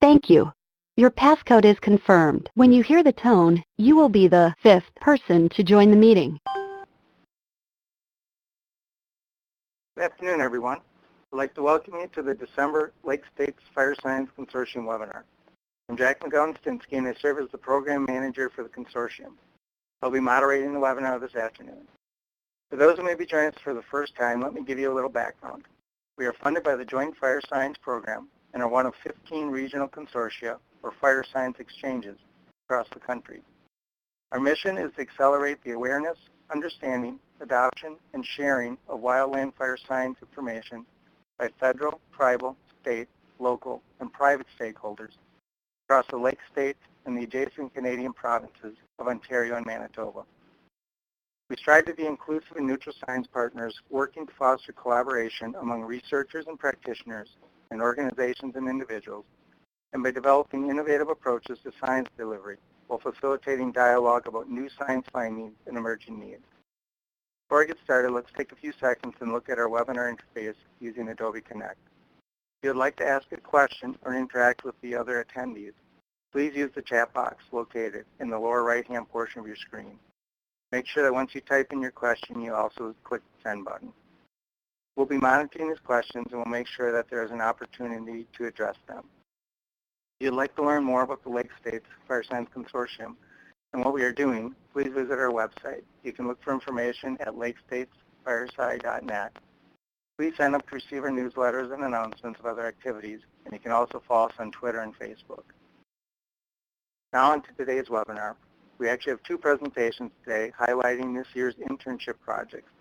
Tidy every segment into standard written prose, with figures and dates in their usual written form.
Thank you. Your passcode is confirmed. When you hear the tone, you will be the 5th person to join the meeting. Good afternoon, everyone. I'd like to welcome you to the December Lake States Fire Science Consortium webinar. I'm Jack McGowan-Stinsky, and I serve as the Program Manager for the Consortium. I'll be moderating the webinar this afternoon. For those who may be joining us for the first time, let me give you a little background. We are funded by the Joint Fire Science Program and are one of 15 regional consortia, or fire science exchanges, across the country. Our mission is to accelerate the awareness, understanding, adoption, and sharing of wildland fire science information by federal, tribal, state, local, and private stakeholders across the Lake States and the adjacent Canadian provinces of Ontario and Manitoba. We strive to be inclusive and neutral science partners working to foster collaboration among researchers and practitioners and organizations and individuals, and by developing innovative approaches to science delivery while facilitating dialogue about new science findings and emerging needs. Before I get started, let's take a few seconds and look at our webinar interface using Adobe Connect. If you would like to ask a question or interact with the other attendees, please use the chat box located in the lower right-hand portion of your screen. Make sure that once you type in your question, you also click the send button. We'll be monitoring these questions and we'll make sure that there is an opportunity to address them. If you'd like to learn more about the Lake States Fire Science Consortium and what we are doing, please visit our website. You can look for information at lakestatesfiresci.net. Please sign up to receive our newsletters and announcements of other activities, and you can also follow us on Twitter and Facebook. Now on to today's webinar. We actually have two presentations today highlighting this year's internship projects.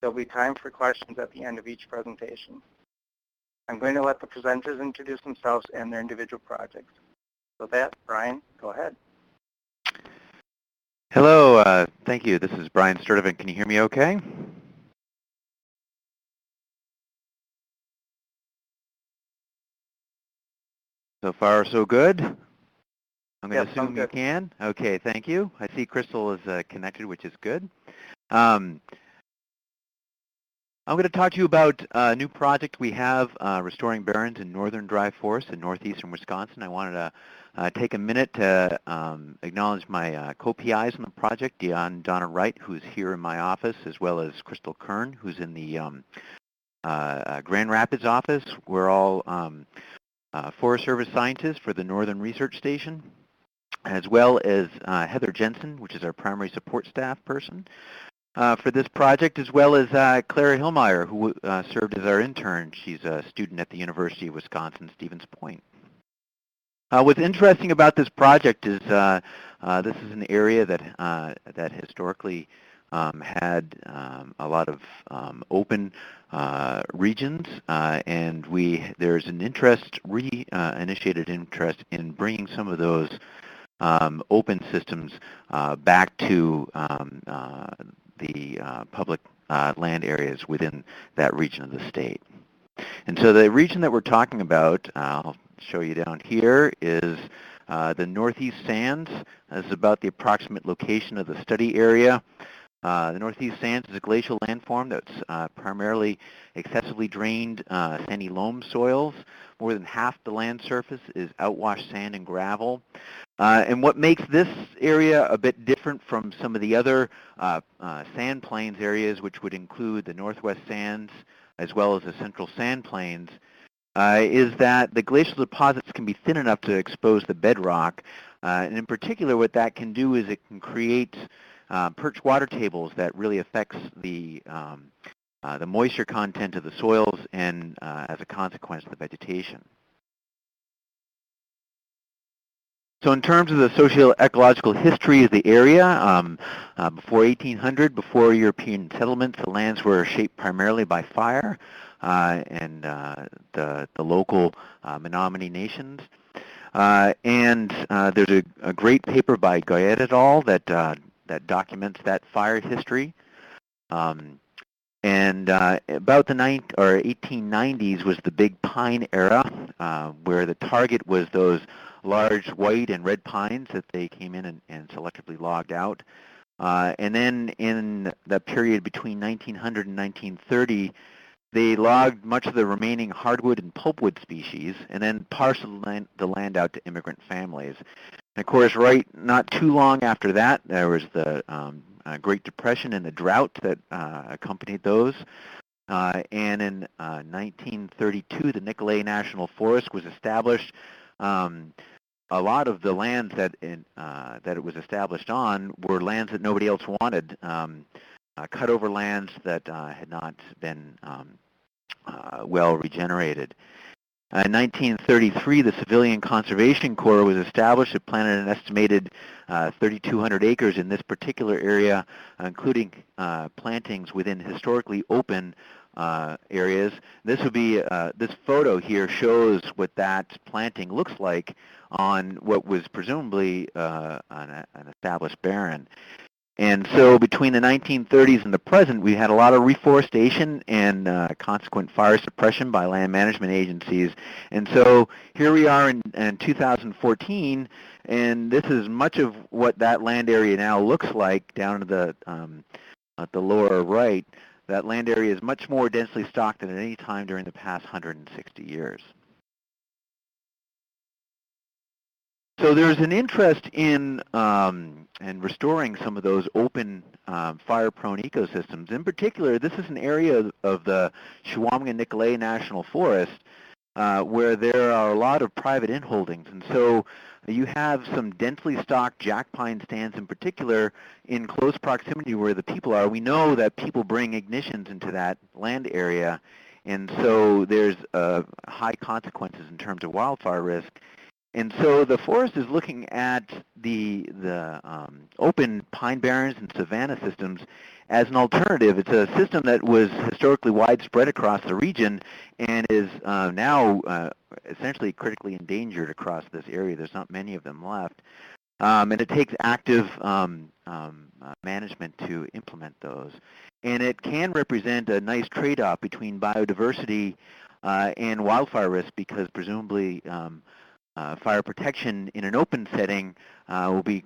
There'll be time for questions at the end of each presentation. I'm going to let the presenters introduce themselves and their individual projects. With that, Brian, go ahead. Hello, thank you. This is Brian Sturtevant. Can you hear me okay? So far, so good? I'm going to assume you can. Okay, thank you. I see Christel is connected, which is good. I'm going to talk to you about a new project we have, restoring barrens in northern dry forests in northeastern Wisconsin. I wanted to take a minute to acknowledge my co-PIs on the project, Deahn DonnerWright, who's here in my office, as well as Christel Kern, who's in the Grand Rapids office. We're all Forest Service scientists for the Northern Research Station, as well as Heather Jensen, which is our primary support staff person for this project, as well as Clara Hillmeyer, who served as our intern. She's a student at the University of Wisconsin-Stevens Point. What's interesting about this project is this is an area that historically had a lot of open regions, and there's an initiated interest in bringing some of those open systems back to the public land areas within that region of the state. And so the region that we're talking about, I'll show you down here, is the Northeast Sands. This is about the approximate location of the study area. The Northeast Sands is a glacial landform that's primarily excessively drained sandy loam soils. More than half the land surface is outwashed sand and gravel. And what makes this area a bit different from some of the other sand plains areas, which would include the Northwest Sands as well as the Central Sand Plains, is that the glacial deposits can be thin enough to expose the bedrock. And in particular, what that can do is it can create perch water tables that really affects the moisture content of the soils and, as a consequence, the vegetation. So in terms of the socio-ecological history of the area, before 1800, before European settlements, the lands were shaped primarily by fire and the local Menominee nations. And there's a great paper by Goyette et al. That documents that fire history. And about the 1890s was the Big Pine era, where the target was those large white and red pines that they came in and selectively logged out. And then in the period between 1900 and 1930, They logged much of the remaining hardwood and pulpwood species, and then parceled the land out to immigrant families. And of course, not too long after that, there was the Great Depression and the drought that accompanied those. And in 1932, the Nicolet National Forest was established. A lot of the lands that it was established on were lands that nobody else wanted, cut-over lands that had not been well regenerated. In 1933, the Civilian Conservation Corps was established. It planted an estimated 3,200 acres in this particular area, including plantings within historically open areas. This would be this photo here shows what that planting looks like on what was presumably an established barren. And so between the 1930s and the present, we had a lot of reforestation and consequent fire suppression by land management agencies. And so here we are in 2014, and this is much of what that land area now looks like down to the at the lower right. That land area is much more densely stocked than at any time during the past 160 years. So there's an interest in restoring some of those open fire-prone ecosystems. In particular, this is an area of the Chequamegon-Nicolet National Forest where there are a lot of private inholdings. And so you have some densely stocked jack pine stands in particular in close proximity where the people are. We know that people bring ignitions into that land area, and so there's high consequences in terms of wildfire risk. And so the forest is looking at the open pine barrens and savanna systems as an alternative. It's a system that was historically widespread across the region and is now essentially critically endangered across this area. There's not many of them left. And it takes active management to implement those. And it can represent a nice trade-off between biodiversity and wildfire risk because presumably fire protection in an open setting will be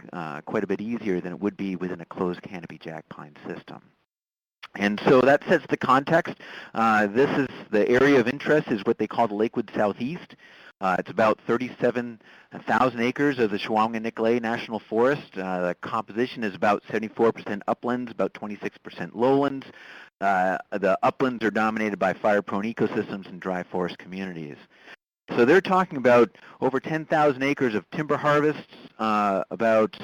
quite a bit easier than it would be within a closed canopy jack pine system. And so that sets the context. This is the area of interest is what they call the Lakewood Southeast. It's about 37,000 acres of the Chequamegon-Nicolet National Forest. The composition is about 74% uplands, about 26% lowlands. The uplands are dominated by fire-prone ecosystems and dry forest communities. So they're talking about over 10,000 acres of timber harvests, about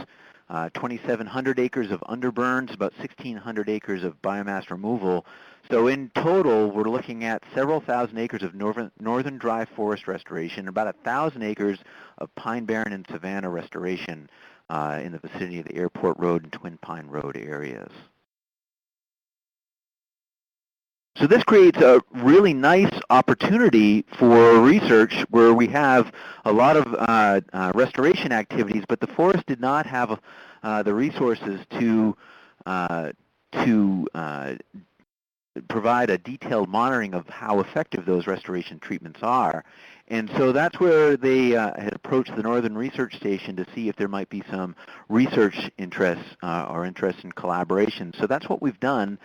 2,700 acres of underburns, about 1,600 acres of biomass removal. So in total, we're looking at several thousand acres of northern dry forest restoration, about 1,000 acres of pine barren and savanna restoration in the vicinity of the Airport Road and Twin Pine Road areas. So this creates a really nice opportunity for research where we have a lot of restoration activities, but the forest did not have the resources to provide a detailed monitoring of how effective those restoration treatments are. And so that's where they had approached the Northern Research Station to see if there might be some research interests or interest in collaboration. So that's what we've done.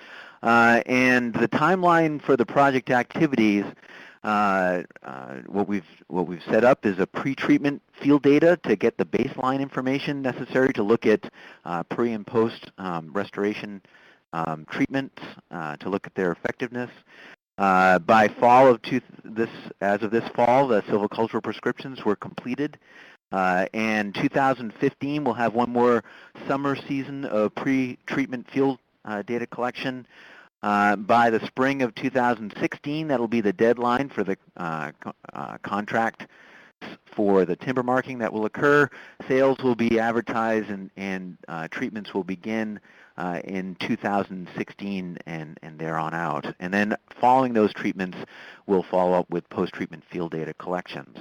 And the timeline for the project activities, what we've set up is a pre-treatment field data to get the baseline information necessary to look at pre and post restoration treatments to look at their effectiveness. By fall of as of this fall, the silvicultural prescriptions were completed. And 2015, we'll have one more summer season of pre-treatment field data collection. By the spring of 2016, that'll be the deadline for the contract for the timber marking that will occur. Sales will be advertised and treatments will begin in 2016 and there on out. And then following those treatments, we'll follow up with post-treatment field data collections.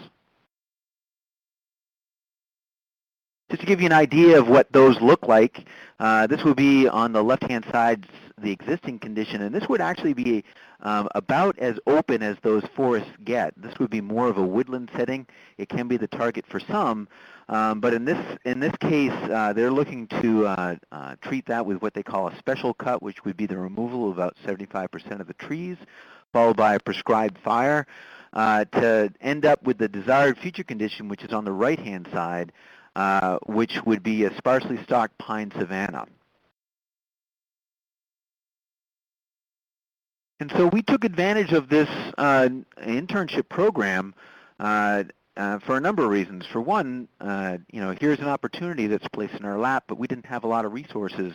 Just to give you an idea of what those look like, this would be on the left-hand side the existing condition, and this would actually be about as open as those forests get. This would be more of a woodland setting. It can be the target for some, but in this case, they're looking to treat that with what they call a special cut, which would be the removal of about 75% of the trees, followed by a prescribed fire, to end up with the desired future condition, which is on the right-hand side, which would be a sparsely stocked pine savanna. And so we took advantage of this internship program for a number of reasons. For one, here's an opportunity that's placed in our lap, but we didn't have a lot of resources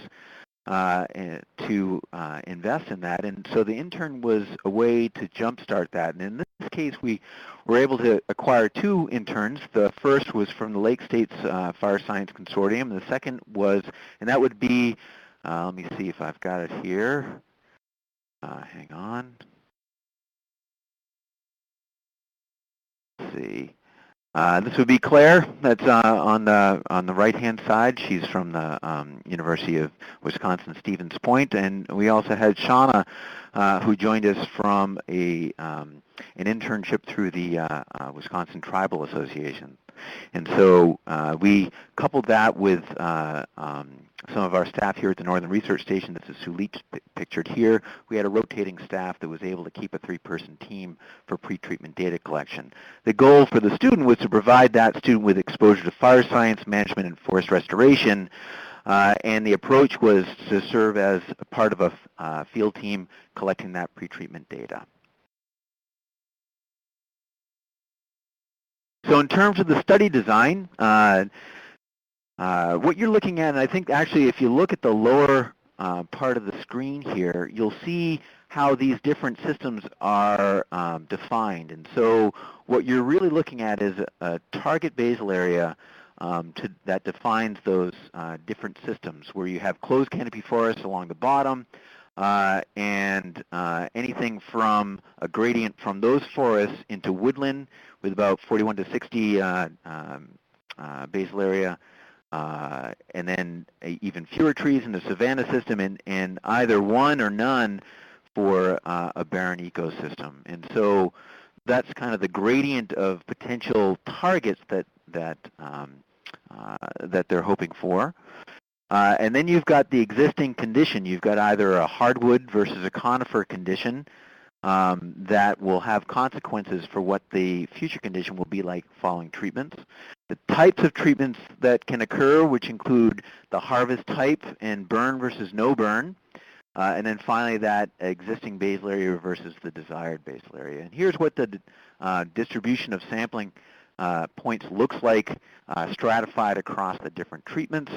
to invest in that. And so the intern was a way to jumpstart that. And in this case, we were able to acquire 2 interns. The first was from the Lake States Fire Science Consortium. And the second was, and that would be, let me see if I've got it here. Hang on. Let's see. This would be Claire. That's on the right-hand side. She's from the University of Wisconsin-Stevens Point, and we also had Shauna, who joined us from an internship through the Wisconsin Tribal Association. And so we coupled that with some of our staff here at the Northern Research Station. This is Sue Leach pictured here. We had a rotating staff that was able to keep a 3-person team for pretreatment data collection. The goal for the student was to provide that student with exposure to fire science, management, and forest restoration. And the approach was to serve as a part of a field team collecting that pretreatment data. So in terms of the study design, what you're looking at, and I think actually if you look at the lower part of the screen here, you'll see how these different systems are defined. And so what you're really looking at is a target basal area that defines those different systems, where you have closed canopy forests along the bottom, and anything from a gradient from those forests into woodland with about 41 to 60 basal area, and then even fewer trees in the savanna system, and either one or none for a barren ecosystem. And so that's kind of the gradient of potential targets that they're hoping for. And then you've got the existing condition. You've got either a hardwood versus a conifer condition that will have consequences for what the future condition will be like following treatments. The types of treatments that can occur, which include the harvest type and burn versus no burn. And then finally that existing basal area versus the desired basal area. And here's what the distribution of sampling points looks like stratified across the different treatments.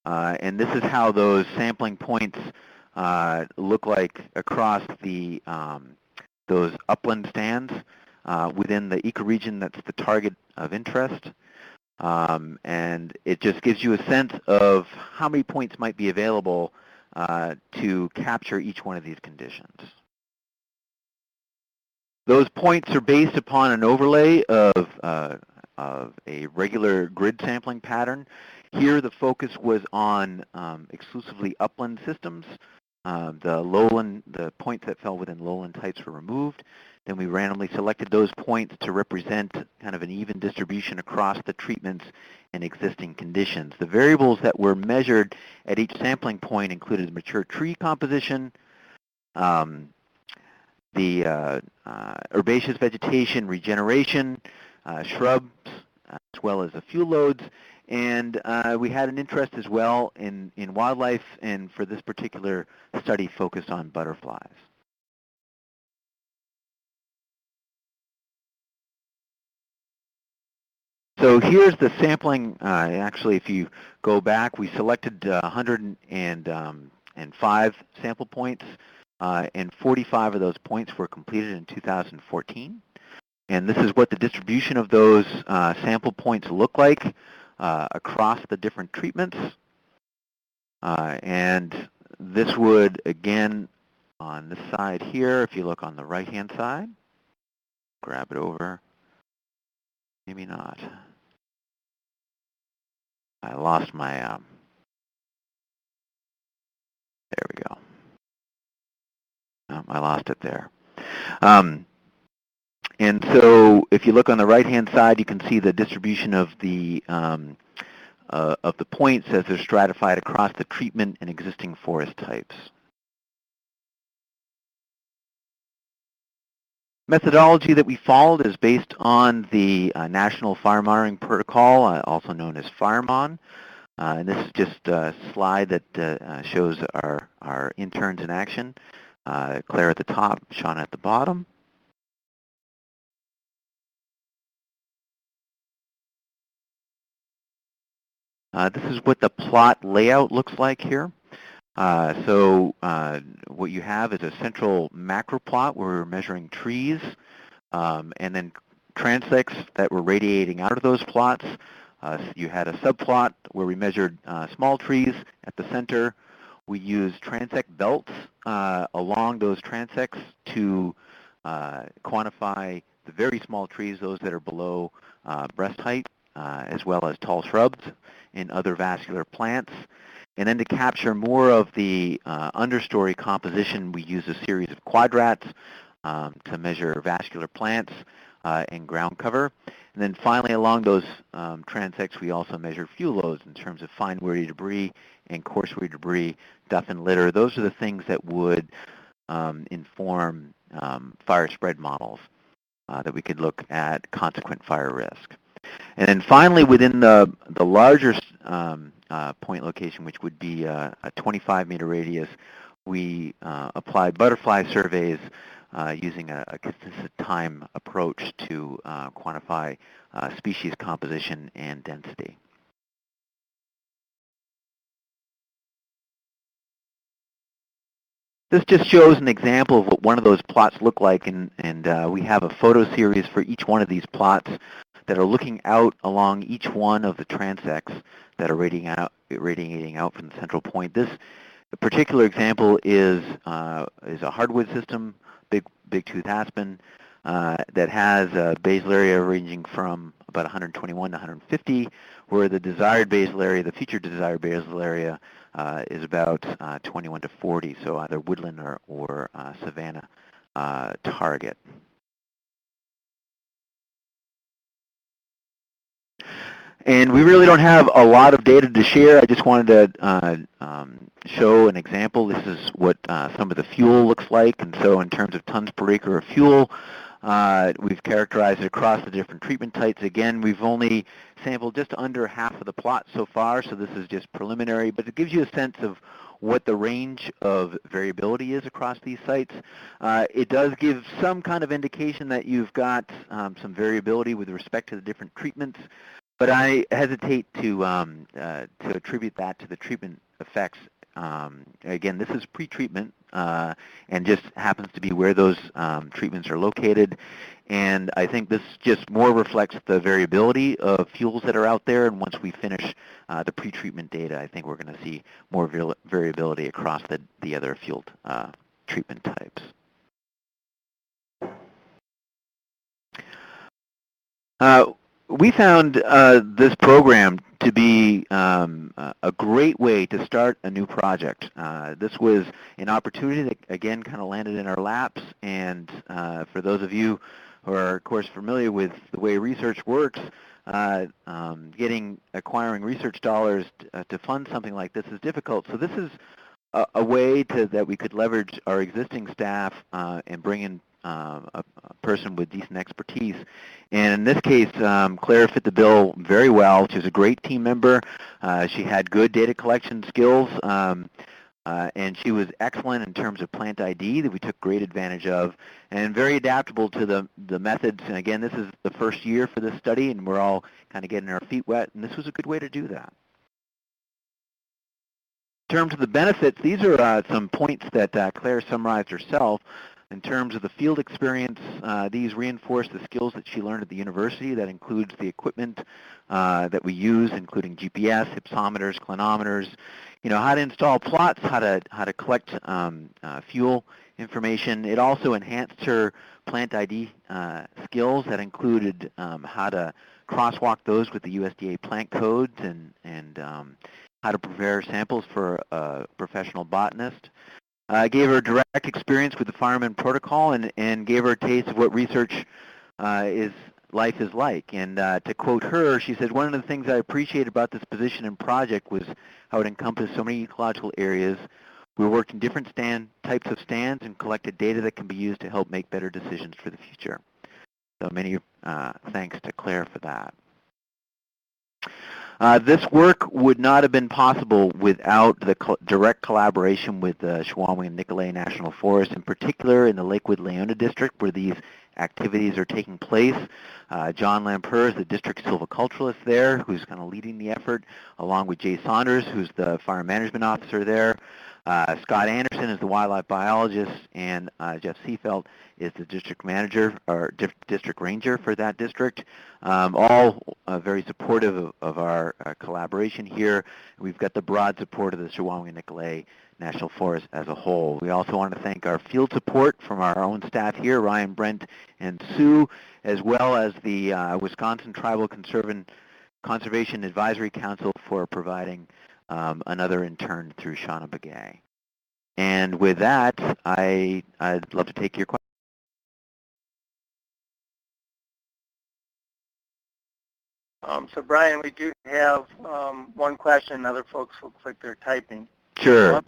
And this is how those sampling points look like across the those upland stands within the ecoregion that's the target of interest. And it just gives you a sense of how many points might be available to capture each one of these conditions. Those points are based upon an overlay of a regular grid sampling pattern. Here the focus was on exclusively upland systems. The points that fell within lowland types were removed. Then we randomly selected those points to represent kind of an even distribution across the treatments and existing conditions. The variables that were measured at each sampling point included mature tree composition, the herbaceous vegetation regeneration, shrubs, as well as the fuel loads. And we had an interest as well in wildlife, and for this particular study focused on butterflies. So here's the sampling. Actually, if you go back, we selected 105 sample points, and 45 of those points were completed in 2014. And this is what the distribution of those sample points look like across the different treatments. And this would, again, on this side here, if you look on the right-hand side, grab it over, maybe not. I lost my, there we go. I lost it there. And so if you look on the right-hand side, you can see the distribution of the points as they're stratified across the treatment and existing forest types. Methodology that we followed is based on the National Fire Monitoring Protocol, also known as FireMon. And this is just a slide that shows our interns in action. Claire at the top, Sean at the bottom. This is what the plot layout looks like here. What you have is a central macro plot where we're measuring trees, and then transects that were radiating out of those plots. So you had a subplot where we measured small trees at the center. We used transect belts along those transects to quantify the very small trees, those that are below breast height, as well as tall shrubs and other vascular plants. And then to capture more of the understory composition, we use a series of quadrats to measure vascular plants and ground cover. And then finally, along those transects, we also measure fuel loads in terms of fine weedy debris and coarse weedy debris, duff and litter. Those are the things that would inform fire spread models that we could look at consequent fire risk. And then finally, within the larger point location, which would be a 25-meter radius, we applied butterfly surveys using a consistent time approach to quantify species composition and density. This just shows an example of what one of those plots look like, and we have a photo series for each one of these plots that are looking out along each one of the transects that are radiating out from the central point. This particular example is a hardwood system, big tooth aspen, that has a basal area ranging from about 121 to 150, where the desired basal area, the future desired basal area, is about 21 to 40, so either woodland or savanna target. And we really don't have a lot of data to share. I just wanted to show an example. This is what some of the fuel looks like. And so in terms of tons per acre of fuel, we've characterized it across the different treatment types. Again, we've only sampled just under half of the plot so far, so this is just preliminary, but it gives you a sense of what the range of variability is across these sites. It does give some kind of indication that you've got some variability with respect to the different treatments, but I hesitate to attribute that to the treatment effects. Again, this is pre-treatment and just happens to be where those treatments are located. And I think this just more reflects the variability of fuels that are out there. And once we finish the pre-treatment data, I think we're going to see more variability across the other fueled treatment types. We found this program to be a great way to start a new project. This was an opportunity that, again, kind of landed in our laps. And for those of you who are, of course, familiar with the way research works, acquiring research dollars to fund something like this is difficult. So this is a way that we could leverage our existing staff and bring in a person with decent expertise. And in this case, Claire fit the bill very well. She was a great team member. She had good data collection skills, and she was excellent in terms of plant ID that we took great advantage of, and very adaptable to the methods. And again, this is the first year for this study, and we're all kind of getting our feet wet, and this was a good way to do that. In terms of the benefits, these are some points that Claire summarized herself. In terms of the field experience, these reinforce the skills that she learned at the university. That includes the equipment that we use, including GPS, hypsometers, clinometers, how to install plots, how to collect fuel information. It also enhanced her plant ID skills. That included how to crosswalk those with the USDA plant codes and how to prepare samples for a professional botanist. Gave her direct experience with the fireman protocol and gave her a taste of what research life is like. And to quote her, she said, "One of the things I appreciate about this position and project was how it encompassed so many ecological areas We worked in different types of stands and collected data that can be used to help make better decisions for the future. So many thanks to Claire for that. This work would not have been possible without the direct collaboration with the Snoqualmie and Nicolet National Forest, in particular in the Lakewood-Leona district where these activities are taking place. John Lamper is the district silviculturalist there who's kind of leading the effort, along with Jay Saunders, who's the fire management officer there. Scott Anderson is the wildlife biologist, and Jeff Seefeld is the district manager or district ranger for that district. All very supportive of our collaboration here. We've got the broad support of the Snoqualmie and Nicolet National Forest as a whole. We also want to thank our field support from our own staff here, Ryan, Brent, and Sue, as well as the Wisconsin Tribal Conservation Advisory Council for providing another intern through Shauna Begay. And with that, I'd love to take your questions. So Brian, we do have one question. Other folks look like they're typing. Sure.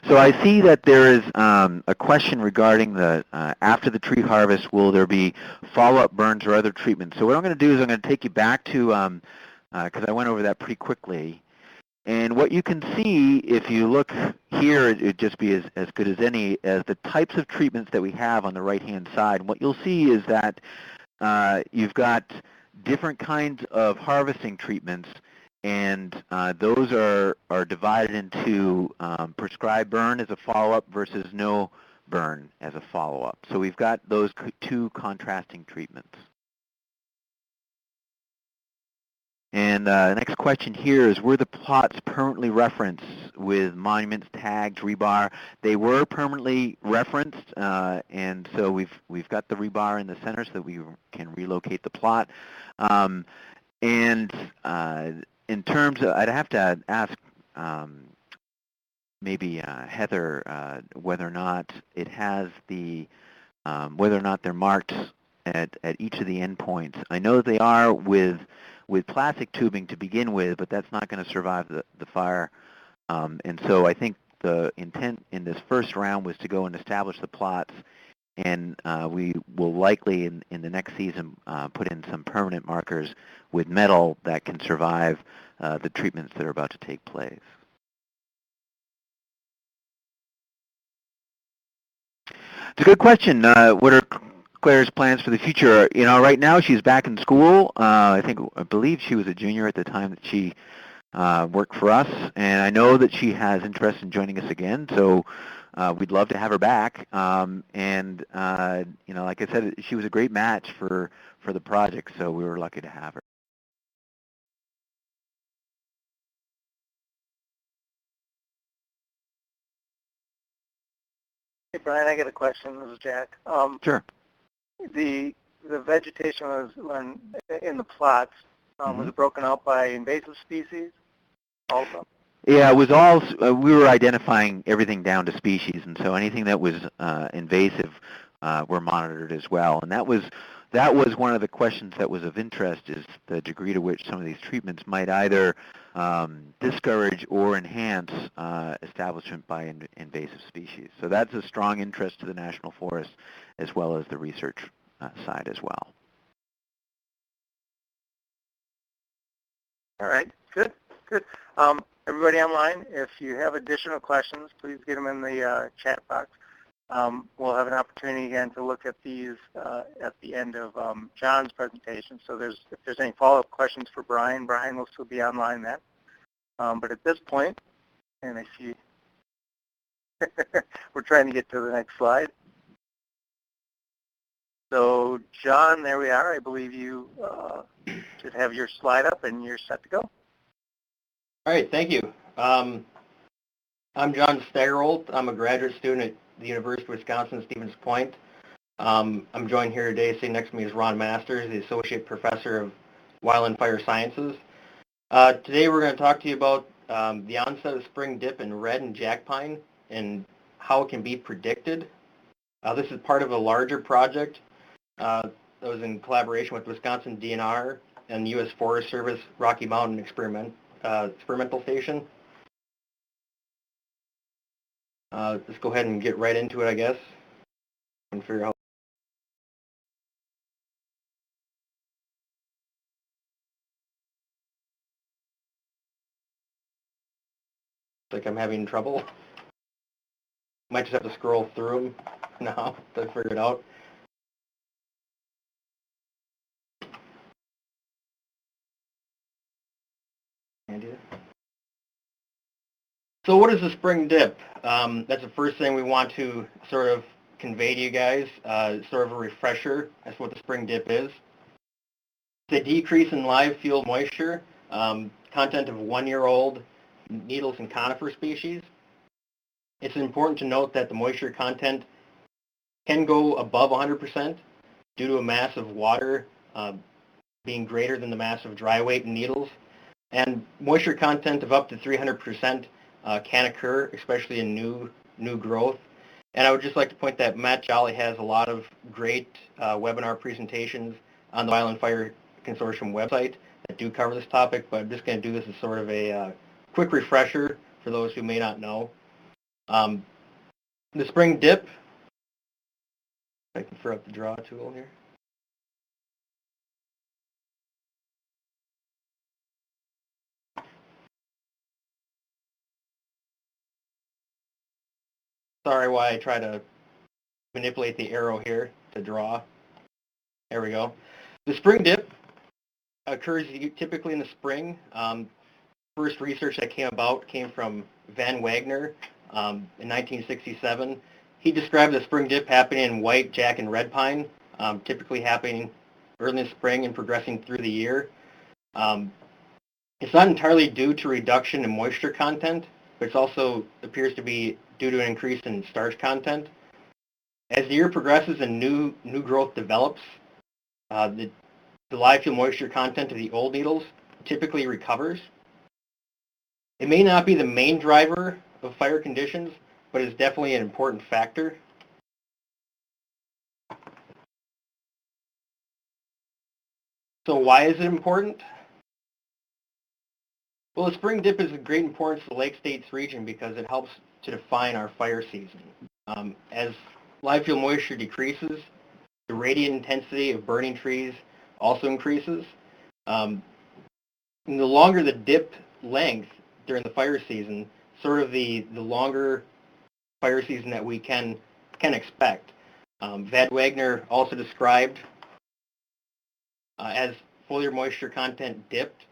So I see that there is a question regarding the after the tree harvest, will there be follow-up burns or other treatments? So what I'm going to do is I'm going to take you back to, because I went over that pretty quickly. And what you can see, if you look here, it'd just be as good as any, as the types of treatments that we have on the right-hand side. And what you'll see is that you've got different kinds of harvesting treatments, and those are divided into prescribed burn as a follow-up versus no burn as a follow-up. So we've got those two contrasting treatments. And the next question here is, were the plots permanently referenced with monuments, tags, rebar? They were permanently referenced, and so we've got the rebar in the center so that we can relocate the plot. In terms of, I'd have to ask maybe Heather whether or not it has the, whether or not they're marked at each of the endpoints. I know they are with plastic tubing to begin with, but that's not going to survive the fire. And so I think the intent in this first round was to go and establish the plots, and we will likely in the next season put in some permanent markers with metal that can survive the treatments that are about to take place. It's a good question. What are Claire's plans for the future? You know, right now she's back in school. I believe she was a junior at the time that she worked for us, and I know that she has interest in joining us again. So we'd love to have her back. You know, like I said, she was a great match for the project, so we were lucky to have her. Hey Brian, I got a question. This is Jack. Sure. The vegetation was in the plots. Was it broken out by invasive species also? Yeah, it was all, we were identifying everything down to species, and so anything that was invasive were monitored as well. And that was one of the questions that was of interest, is the degree to which some of these treatments might either discourage or enhance establishment by invasive species. So that's a strong interest to the National Forest as well as the research side as well. All right, good. Everybody online, if you have additional questions, please get them in the chat box. We'll have an opportunity again to look at these at the end of John's presentation. So if there's any follow-up questions for Brian will still be online then. But at this point, and I see we're trying to get to the next slide. So John, there we are. I believe you should have your slide up and you're set to go. All right, thank you. I'm John Steigerwaldt. I'm a graduate student at the University of Wisconsin-Stevens Point. I'm joined here today. Sitting next to me is Ron Masters, the Associate Professor of Wildland and Fire Sciences. Today we're going to talk to you about the onset of spring dip in red and jack pine and how it can be predicted. This is part of a larger project that was in collaboration with Wisconsin DNR and the U.S. Forest Service Rocky Mountain Experimental Station. Let's go ahead and get right into it, I guess, and figure out. Like I'm having trouble. Might just have to scroll through them now to figure it out. So what is the spring dip? That's the first thing we want to sort of convey to you guys, sort of a refresher as to what the spring dip is. It's a decrease in live fuel moisture, content of 1-year-old needles and conifer species. It's important to note that the moisture content can go above 100% due to a mass of water being greater than the mass of dry weight in needles. And moisture content of up to 300% can occur, especially in new growth. And I would just like to point that Matt Jolly has a lot of great webinar presentations on the Wildfire Consortium website that do cover this topic, but I'm just going to do this as sort of a quick refresher for those who may not know. The spring dip, I can throw up the draw tool here. Sorry why I try to manipulate the arrow here to draw. There we go. The spring dip occurs typically in the spring. First research that came from Van Wagner in 1967. He described the spring dip happening in white, jack, and red pine, typically happening early in the spring and progressing through the year. It's not entirely due to reduction in moisture content, but it also appears to be due to an increase in starch content. As the year progresses and new growth develops, the live fuel moisture content of the old needles typically recovers. It may not be the main driver of fire conditions, but it's definitely an important factor. So why is it important? Well, the spring dip is of great importance to the Lake States region because it helps to define our fire season. As live fuel moisture decreases, the radiant intensity of burning trees also increases. And the longer the dip length during the fire season, sort of the longer fire season that we can expect. Van Wagner also described as foliar moisture content dipped,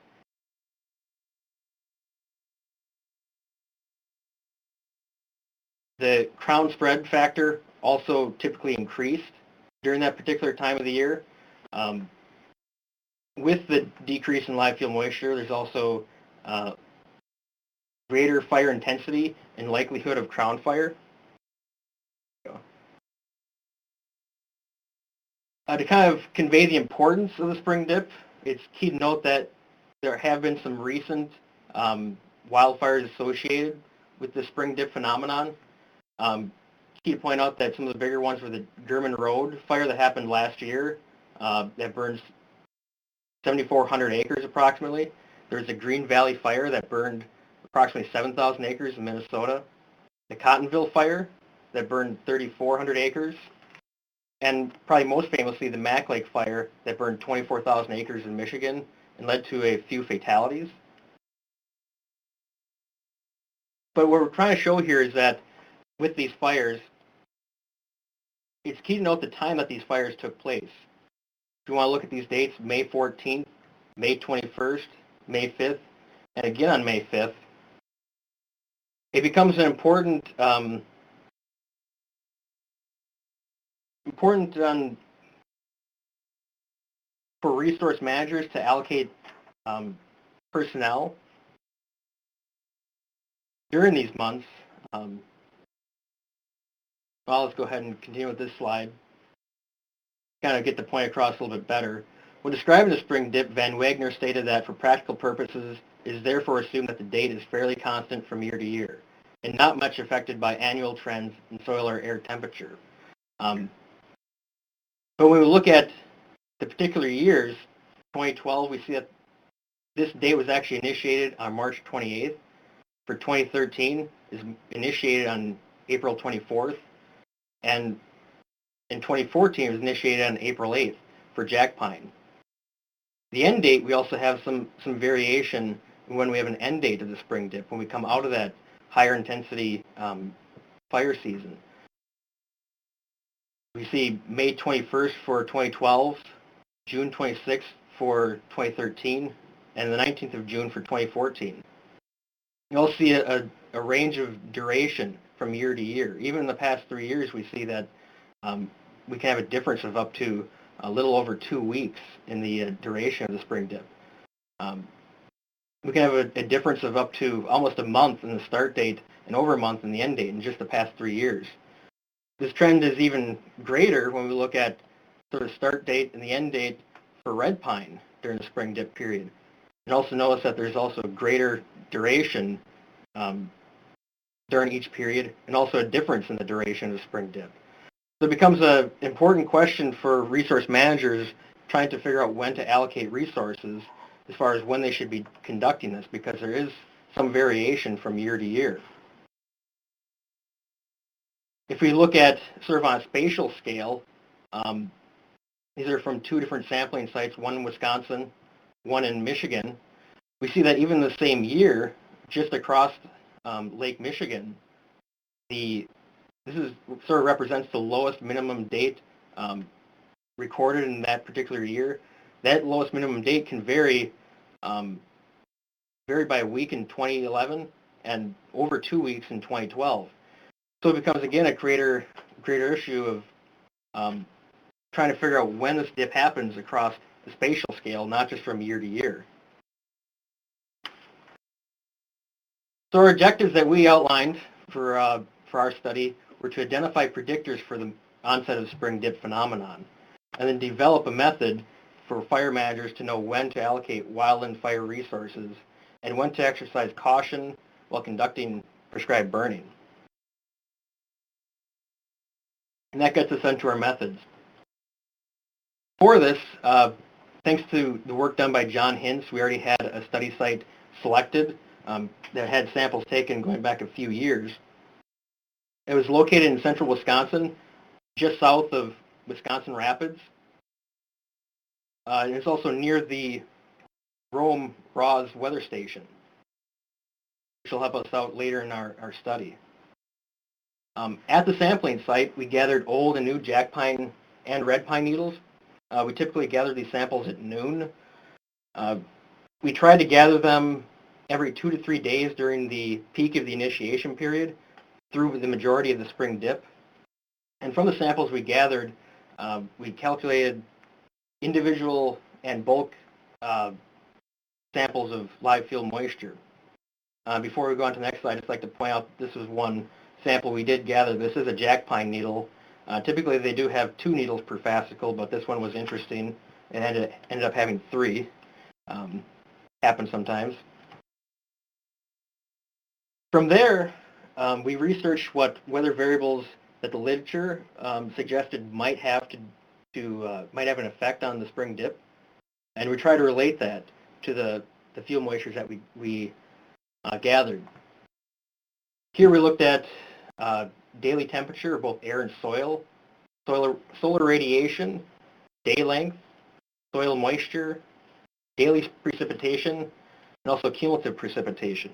the crown spread factor also typically increased during that particular time of the year. With the decrease in live fuel moisture, there's also greater fire intensity and likelihood of crown fire. To kind of convey the importance of the spring dip, it's key to note that there have been some recent wildfires associated with the spring dip phenomenon. Key to point out that some of the bigger ones were the German Road fire that happened last year that burns 7,400 acres approximately. There's a Green Valley fire that burned approximately 7,000 acres in Minnesota. The Cottonville fire that burned 3,400 acres. And probably most famously, the Mac Lake fire that burned 24,000 acres in Michigan and led to a few fatalities. But what we're trying to show here is that with these fires, it's key to note the time that these fires took place. If you want to look at these dates, May 14th, May 21st, May 5th, and again on May 5th, it becomes an important for resource managers to allocate personnel during these months. Well, let's go ahead and continue with this slide. Kind of get the point across a little bit better. When describing the spring dip, Van Wagner stated that for practical purposes, it is therefore assumed that the date is fairly constant from year to year and not much affected by annual trends in soil or air temperature. But when we look at the particular years, 2012, we see that this date was actually initiated on March 28th. For 2013, is initiated on April 24th, and in 2014 it was initiated on April 8th for jack pine. The end date, we also have some variation when we have an end date of the spring dip, when we come out of that higher intensity fire season. We see May 21st for 2012, June 26th for 2013, and the 19th of June for 2014. You also see a range of duration from year to year. Even in the past 3 years, we see that we can have a difference of up to a little over 2 weeks in the duration of the spring dip. We can have a difference of up to almost a month in the start date and over a month in the end date in just the past 3 years. This trend is even greater when we look at sort of start date and the end date for red pine during the spring dip period. And also notice that there's also greater duration during each period, and also a difference in the duration of the spring dip. So it becomes an important question for resource managers trying to figure out when to allocate resources as far as when they should be conducting this, because there is some variation from year to year. If we look at sort of on a spatial scale, these are from 2 different sampling sites, one in Wisconsin, one in Michigan. We see that even the same year, just across Lake Michigan, this sort of represents the lowest minimum date recorded in that particular year. That lowest minimum date can vary by a week in 2011 and over 2 weeks in 2012. So it becomes, again, a greater issue of trying to figure out when this dip happens across the spatial scale, not just from year to year. So our objectives that we outlined for our study were to identify predictors for the onset of spring dip phenomenon, and then develop a method for fire managers to know when to allocate wildland fire resources and when to exercise caution while conducting prescribed burning. And that gets us into our methods. For this, thanks to the work done by John Hintz, we already had a study site selected that had samples taken going back a few years. It was located in central Wisconsin, just south of Wisconsin Rapids. And it's also near the Rome-Ross weather station, which will help us out later in our study. At the sampling site, we gathered old and new jack pine and red pine needles. We typically gather these samples at noon. We tried to gather them every 2 to 3 days during the peak of the initiation period through the majority of the spring dip. And from the samples we gathered, we calculated individual and bulk samples of live field moisture. Before we go on to the next slide, I'd just like to point out this is one sample we did gather. This is a jack pine needle. Typically they do have 2 needles per fascicle, but this one was interesting and ended up having 3. Happens sometimes. From there, we researched what weather variables that the literature suggested might have an effect on the spring dip, and we try to relate that to the field moistures that we gathered. Here we looked at daily temperature of both air and soil, solar radiation, day length, soil moisture, daily precipitation, and also cumulative precipitation.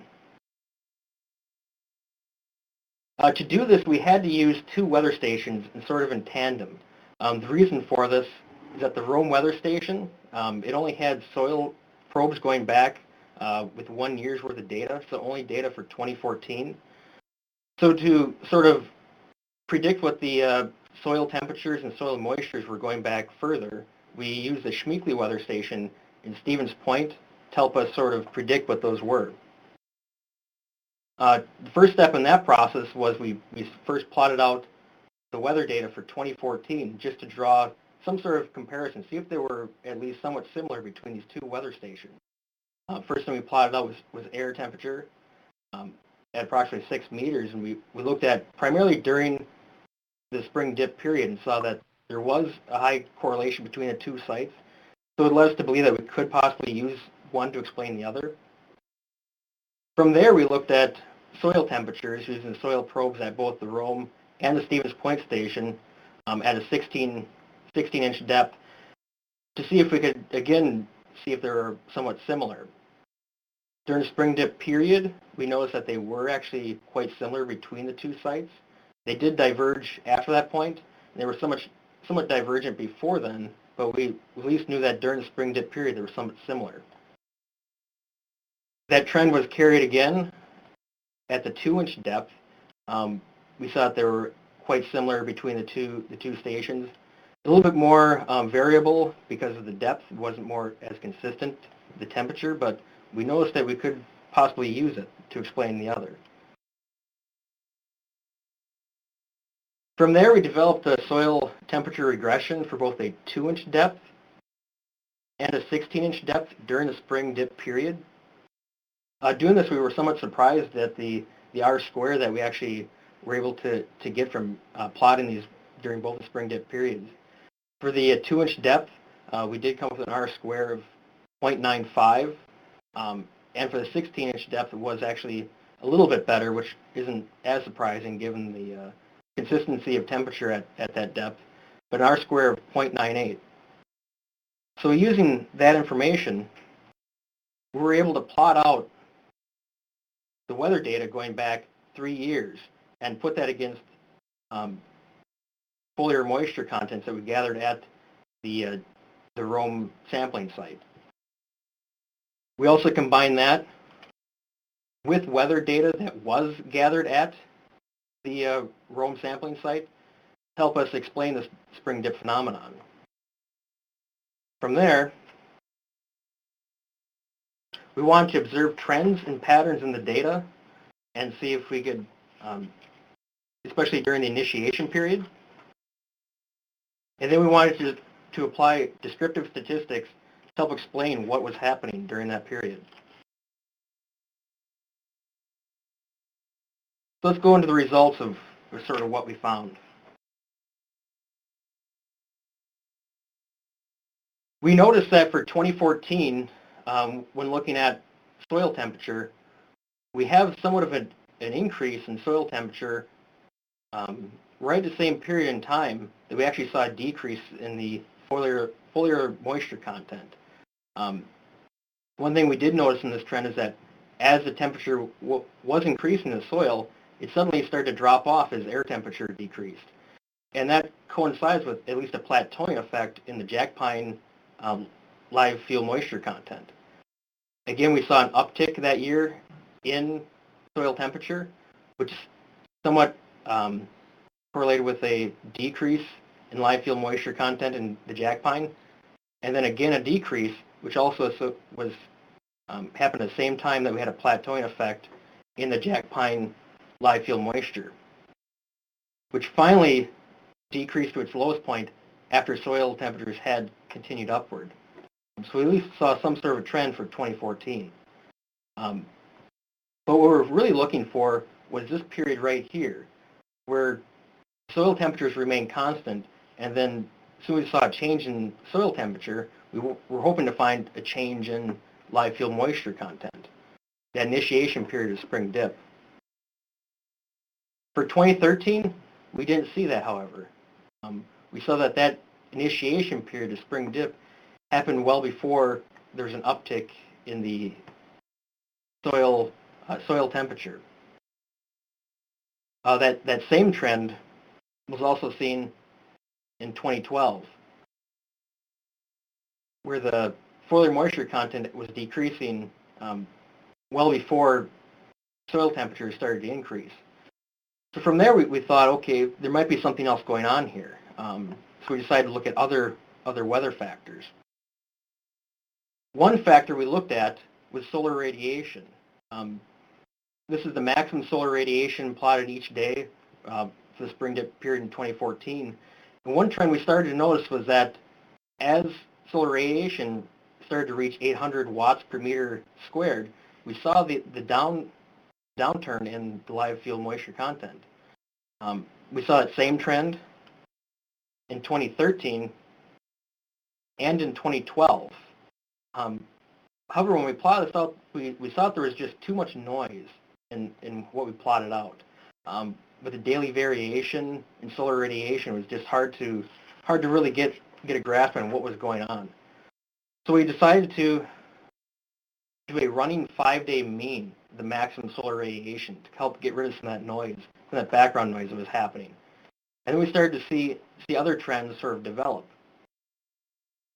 To do this, we had to use 2 weather stations and sort of in tandem. The reason for this is that the Rome weather station, it only had soil probes going back with 1 year's worth of data, so only data for 2014. So to sort of predict what the soil temperatures and soil moistures were going back further, we used the Schmeeckley weather station in Stevens Point to help us sort of predict what those were. The first step in that process was we first plotted out the weather data for 2014 just to draw some sort of comparison, see if they were at least somewhat similar between these 2 weather stations. First thing we plotted out was air temperature at approximately 6 meters, and we looked at primarily during the spring dip period and saw that there was a high correlation between the 2 sites. So it led us to believe that we could possibly use one to explain the other. From there, we looked at soil temperatures using soil probes at both the Rome and the Stevens Point station at a 16-inch depth to see if we could, again, see if they were somewhat similar. During the spring dip period, we noticed that they were actually quite similar between the two sites. They did diverge after that point, and they were somewhat divergent before then, but we at least knew that during the spring dip period they were somewhat similar. That trend was carried again at the 2-inch depth. We saw that they were quite similar between the two stations. A little bit more variable because of the depth. It wasn't more as consistent, the temperature, but we noticed that we could possibly use it to explain the other. From there, we developed a soil temperature regression for both a 2-inch depth and a 16-inch depth during the spring dip period. Doing this, we were somewhat surprised at the R-square that we actually were able to get from plotting these during both the spring dip periods. For the 2-inch depth, we did come up with an R-square of 0.95, and for the 16-inch depth, it was actually a little bit better, which isn't as surprising given the consistency of temperature at that depth, but an R-square of 0.98. So using that information, we were able to plot out the weather data going back 3 years and put that against foliar moisture contents that we gathered at the Rome sampling site. We also combined that with weather data that was gathered at the Rome sampling site to help us explain the spring dip phenomenon. From there, we wanted to observe trends and patterns in the data and see if we could, especially during the initiation period. And then we wanted to apply descriptive statistics to help explain what was happening during that period. So let's go into the results of sort of what we found. We noticed that for 2014, when looking at soil temperature, we have somewhat of an increase in soil temperature right at the same period in time that we actually saw a decrease in the foliar moisture content. One thing we did notice in this trend is that as the temperature was increasing in the soil, it suddenly started to drop off as air temperature decreased. And that coincides with at least a plateauing effect in the jack pine live field moisture content. Again, we saw an uptick that year in soil temperature, which is somewhat correlated with a decrease in live field moisture content in the jack pine, and then again a decrease, which also was happened at the same time that we had a plateauing effect in the jack pine live field moisture, which finally decreased to its lowest point after soil temperatures had continued upward. So we at least saw some sort of a trend for 2014. But what we're really looking for was this period right here, where soil temperatures remain constant, and then as soon as we saw a change in soil temperature, we were hoping to find a change in live field moisture content, that initiation period of spring dip. For 2013, we didn't see that, however. We saw that initiation period of spring dip happened well before there was an uptick in the soil temperature. That same trend was also seen in 2012, where the foliar moisture content was decreasing well before soil temperatures started to increase. So from there, we thought, okay, there might be something else going on here. So we decided to look at other weather factors. One factor we looked at was solar radiation. This is the maximum solar radiation plotted each day for the spring dip period in 2014. And one trend we started to notice was that as solar radiation started to reach 800 watts per meter squared, we saw the downturn in the live field moisture content. We saw that same trend in 2013 and in 2012. However, when we plotted this out, we thought there was just too much noise in what we plotted out. But the daily variation in solar radiation was just hard to really get a grasp on what was going on. So we decided to do a running 5-day mean of the maximum solar radiation to help get rid of some of that noise, some of that background noise that was happening. And then we started to see other trends sort of develop.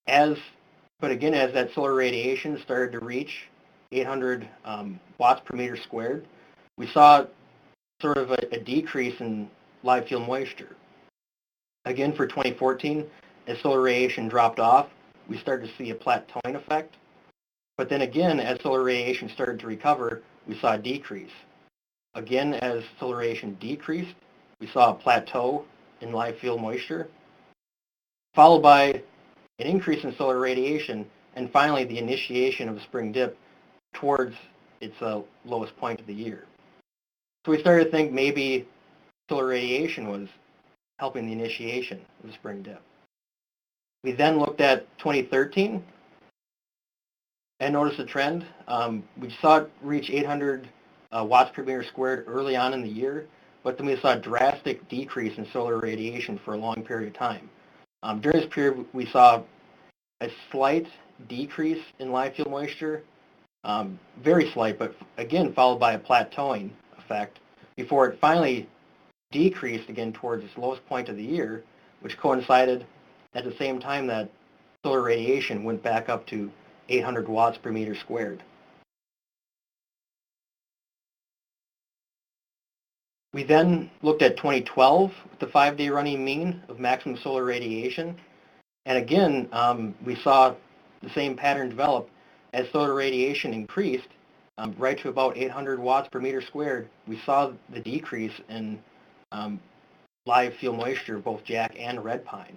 But again, as that solar radiation started to reach 800 watts per meter squared, we saw sort of a decrease in live field moisture. Again, for 2014, as solar radiation dropped off, we started to see a plateauing effect. But then again, as solar radiation started to recover, we saw a decrease. Again, as solar radiation decreased, we saw a plateau in live field moisture, followed by an increase in solar radiation, and finally the initiation of a spring dip towards its lowest point of the year. So we started to think maybe solar radiation was helping the initiation of the spring dip. We then looked at 2013 and noticed a trend. We saw it reach 800 watts per meter squared early on in the year, but then we saw a drastic decrease in solar radiation for a long period of time. During this period, we saw a slight decrease in live field moisture, very slight, but again followed by a plateauing effect before it finally decreased again towards its lowest point of the year, which coincided at the same time that solar radiation went back up to 800 watts per meter squared. We then looked at 2012 with the 5-day running mean of maximum solar radiation. And again, we saw the same pattern develop as solar radiation increased right to about 800 watts per meter squared. We saw the decrease in live field moisture, both jack and red pine.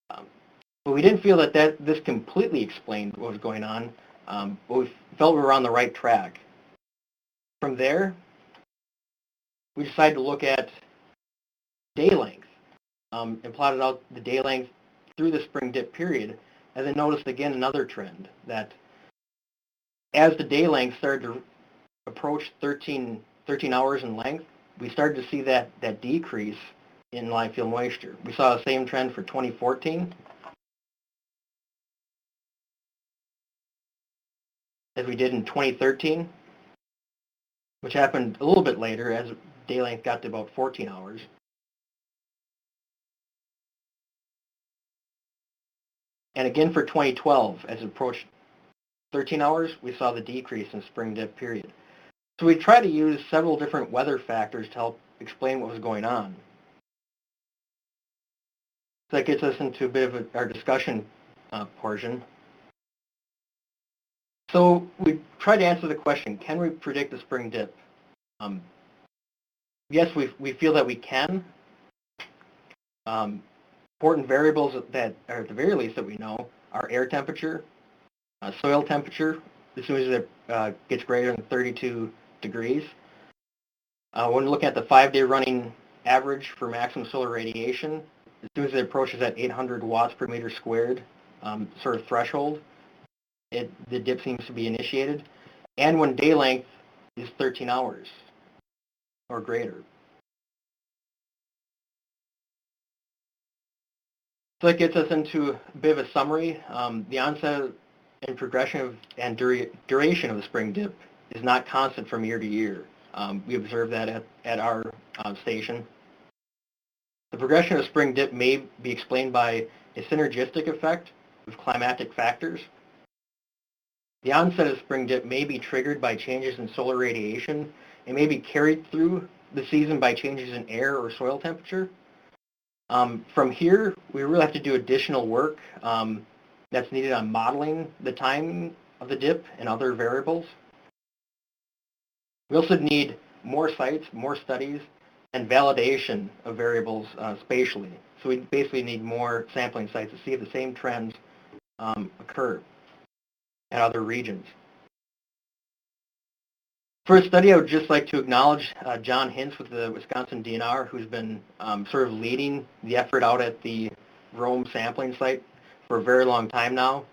But we didn't feel that this completely explained what was going on, but we felt we were on the right track. From there, we decided to look at day length and plotted out the day length through the spring dip period, and then noticed again another trend that as the day length started to approach 13 hours in length, we started to see that decrease in live field moisture. We saw the same trend for 2014. As we did in 2013, which happened a little bit later as day length got to about 14 hours. And again for 2012, as it approached 13 hours, we saw the decrease in spring dip period. So we tried to use several different weather factors to help explain what was going on. So that gets us into a bit of our discussion portion. So we tried to answer the question, can we predict the spring dip? Yes, we feel that we can. Important variables that are at the very least that we know are air temperature, soil temperature, as soon as it gets greater than 32 degrees. When we look at the 5-day running average for maximum solar radiation, as soon as it approaches that 800 watts per meter squared sort of threshold, the dip seems to be initiated, and when day length is 13 hours or greater. So that gets us into a bit of a summary. The onset and progression and duration of the spring dip is not constant from year to year. We observe that at our station. The progression of spring dip may be explained by a synergistic effect of climatic factors. The onset of spring dip may be triggered by changes in solar radiation. It may be carried through the season by changes in air or soil temperature. From here, we really have to do additional work that's needed on modeling the timing of the dip and other variables. We also need more sites, more studies, and validation of variables spatially. So we basically need more sampling sites to see if the same trends occur at other regions. For a study, I would just like to acknowledge John Hintz with the Wisconsin DNR, who's been sort of leading the effort out at the Rome sampling site for a very long time now.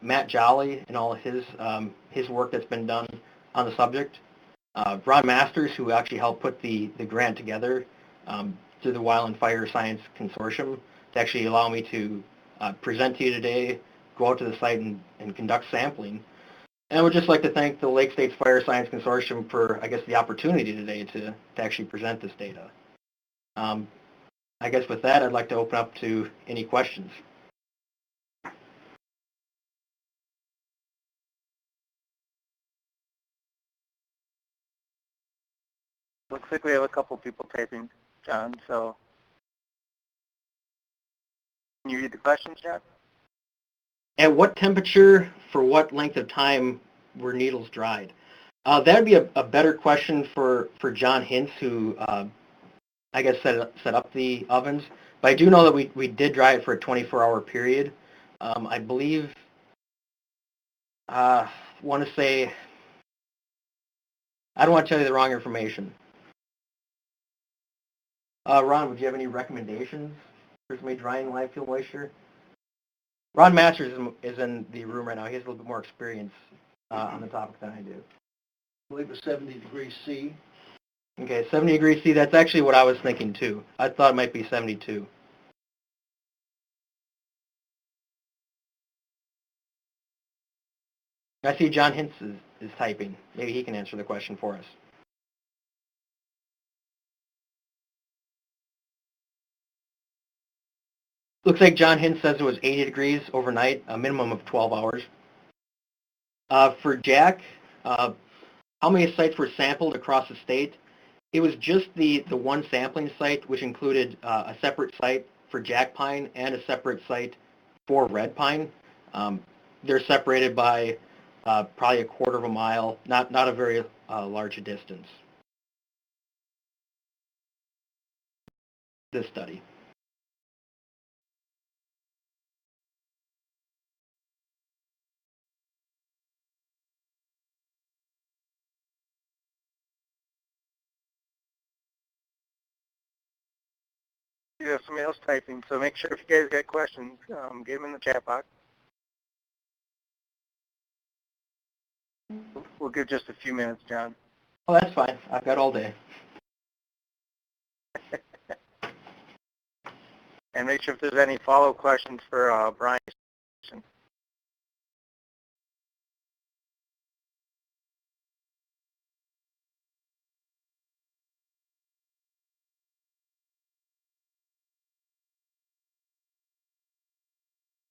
Matt Jolly and all his work that's been done on the subject. Ron Masters, who actually helped put the grant together through the Wildfire Science Consortium to actually allow me to present to you today, go out to the site and conduct sampling. And I would just like to thank the Lake States Fire Science Consortium for, I guess, the opportunity today to actually present this data. I guess with that, I'd like to open up to any questions. Looks like we have a couple people typing, John, so can you read the questions, John? At what temperature, for what length of time were needles dried? That would be a better question for John Hintz, who I guess set up the ovens. But I do know that we did dry it for a 24-hour period. I believe, want to say, I don't want to tell you the wrong information. Ron, would you have any recommendations for somebody drying live fuel moisture? Ron Masters is in the room right now. He has a little bit more experience on the topic than I do. I believe it's 70 degrees C. Okay, 70 degrees C, that's actually what I was thinking too. I thought it might be 72. I see John Hintz is typing. Maybe he can answer the question for us. Looks like John Hintz says it was 80 degrees overnight, a minimum of 12 hours. For Jack, how many sites were sampled across the state? It was just the one sampling site, which included a separate site for jack pine and a separate site for red pine. They're separated by probably a quarter of a mile, not a very large a distance. This study. You have somebody else typing, so make sure if you guys got questions, get them in the chat box. We'll give just a few minutes, John. Oh, that's fine. I've got all day. And make sure if there's any follow-up questions for Brian.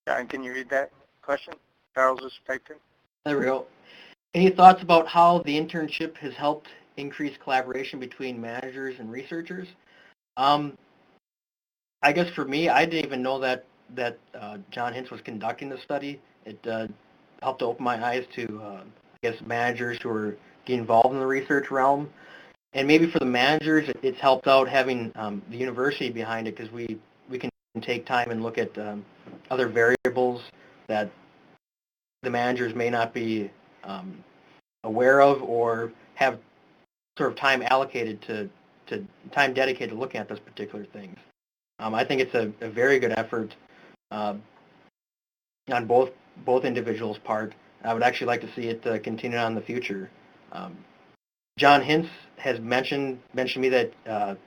John, can you read that question? Charles just typed in. There we go. Any thoughts about how the internship has helped increase collaboration between managers and researchers? I guess for me, I didn't even know that John Hintz was conducting the study. It helped to open my eyes to, I guess, managers who are getting involved in the research realm. And maybe for the managers, it's helped out having the university behind it, because we can take time and look at other variables that the managers may not be aware of or have sort of time allocated to time dedicated to looking at those particular things. I think it's a very good effort on both individuals' part. I would actually like to see it continue on in the future. John Hintz has mentioned to me that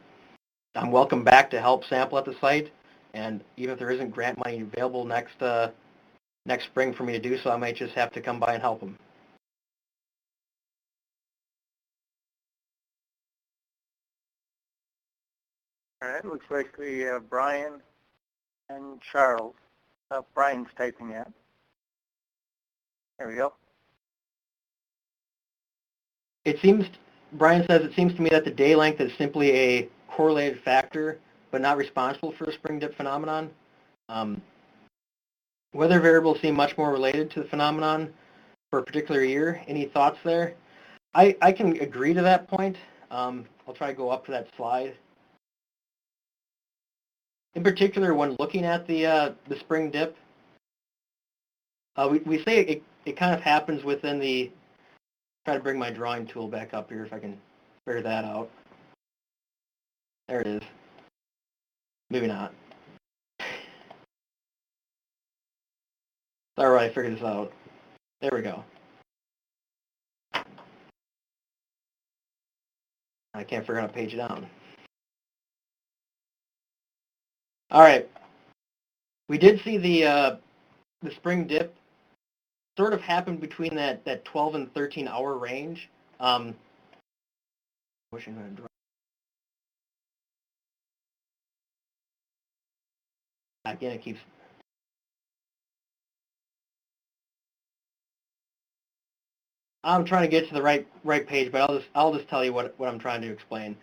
I'm welcome back to help sample at the site, and even if there isn't grant money available next spring for me to do so, I might just have to come by and help him. All right, looks like we have Brian and Charles. Brian's typing in. There we go. Brian says, it seems to me that the day length is simply a correlated factor, but not responsible for the spring dip phenomenon. Weather variables seem much more related to the phenomenon for a particular year. Any thoughts there? I can agree to that point. I'll try to go up to that slide. In particular, when looking at the spring dip, we say it kind of happens within the, try to bring my drawing tool back up here if I can figure that out. There it is. Maybe not. All right, I figured this out. There we go. I can't figure out how to page it down. All right. We did see the spring dip sort of happen between that 12 and 13 hour range. Again, it keeps. I'm trying to get to the right page, but I'll just tell you what I'm trying to explain.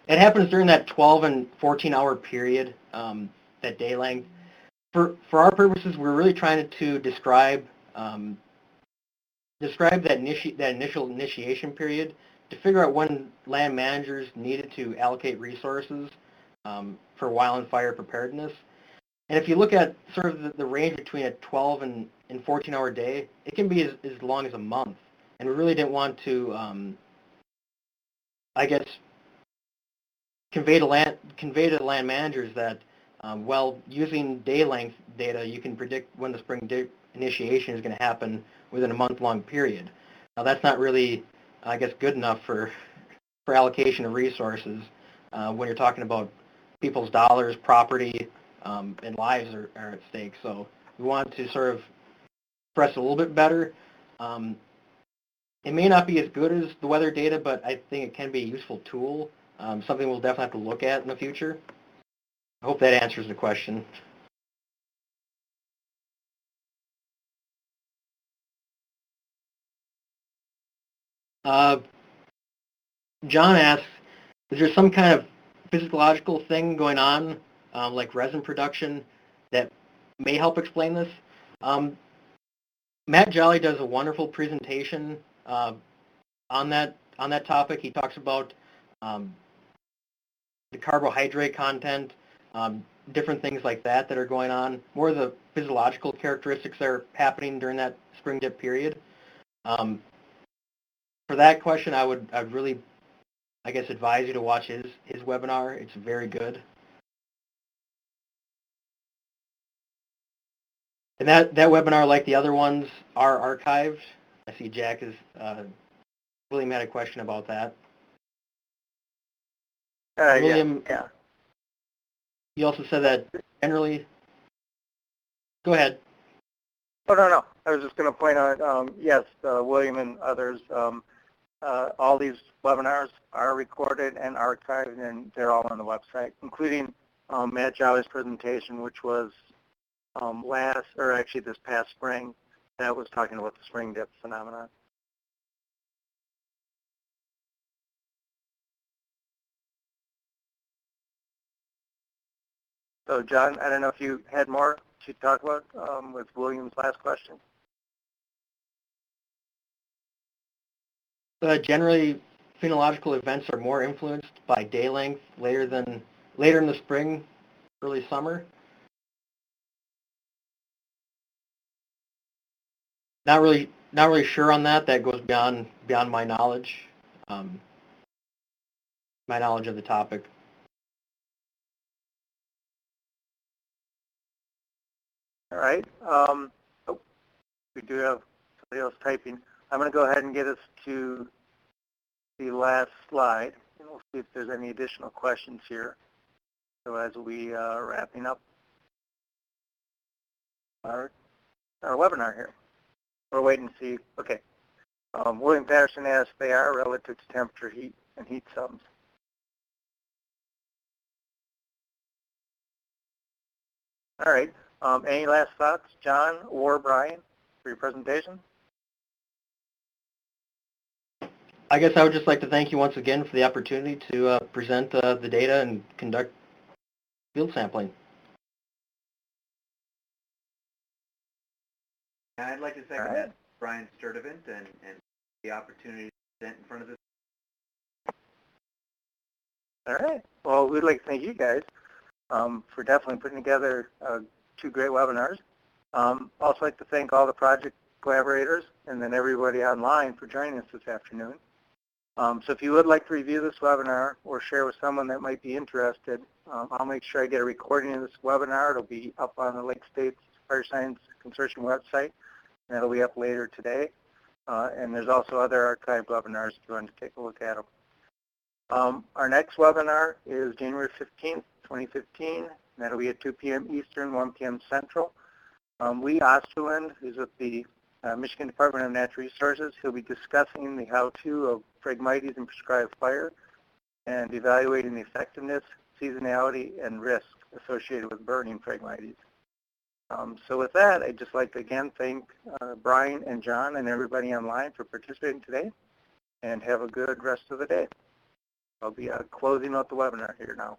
It happens during that 12 and 14 hour period, that day length. For our purposes, we're really trying to describe that initial initiation period to figure out when land managers needed to allocate resources for wildfire preparedness. And if you look at sort of the range between a 12 and 14 hour day, it can be as long as a month. And we really didn't want to, I guess, convey to land managers that, well, using day length data, you can predict when the spring dip initiation is going to happen within a month-long period. Now, that's not really, I guess, good enough for allocation of resources when you're talking about people's dollars, property, and lives are at stake. So we want to sort of express a little bit better. It may not be as good as the weather data, but I think it can be a useful tool, something we'll definitely have to look at in the future. I hope that answers the question. John asks, is there some kind of physiological thing going on, like resin production, that may help explain this? Matt Jolly does a wonderful presentation on that topic. He talks about the carbohydrate content, different things like that are going on, more of the physiological characteristics that are happening during that spring dip period. For that question, I'd really, I guess, advise you to watch his webinar. It's very good. And that webinar, like the other ones, are archived. I see Jack is, William had a question about that. William, yeah. You also said that generally, go ahead. Oh, no. I was just going to point out, yes, William and others, all these webinars are recorded and archived, and they're all on the website, including Matt Jolly's presentation, which was this past spring, that was talking about the spring dip phenomenon. So, John, I don't know if you had more to talk about with William's last question. Generally, phenological events are more influenced by day length later in the spring, early summer. Not really sure on that. That goes beyond my knowledge, my knowledge of the topic. All right. We do have somebody else typing. I'm going to go ahead and get us to the last slide, and we'll see if there's any additional questions here. So as we are wrapping up our webinar here, we're waiting to see. Okay. William Patterson asked, they are relative to temperature, heat, and heat sums. All right. Any last thoughts, John or Brian, for your presentation? I guess I would just like to thank you once again for the opportunity to present the data and conduct field sampling. I'd like to second that, Brian Sturtevant, and the opportunity to present in front of this. All right. Well, we'd like to thank you guys for definitely putting together 2 great webinars. Also like to thank all the project collaborators and then everybody online for joining us this afternoon. So if you would like to review this webinar or share with someone that might be interested, I'll make sure I get a recording of this webinar. It'll be up on the Lake States Fire Science Consortium website, and it'll be up later today. And there's also other archived webinars if you want to take a look at them. Our next webinar is January 15th, 2015. That'll be at 2 p.m. Eastern, 1 p.m. Central. Lee Osterland, who's with the Michigan Department of Natural Resources, he'll be discussing the how-to of Phragmites in prescribed fire and evaluating the effectiveness, seasonality, and risk associated with burning Phragmites. So with that, I'd just like to again thank Brian and John and everybody online for participating today, and have a good rest of the day. I'll be closing out the webinar here now.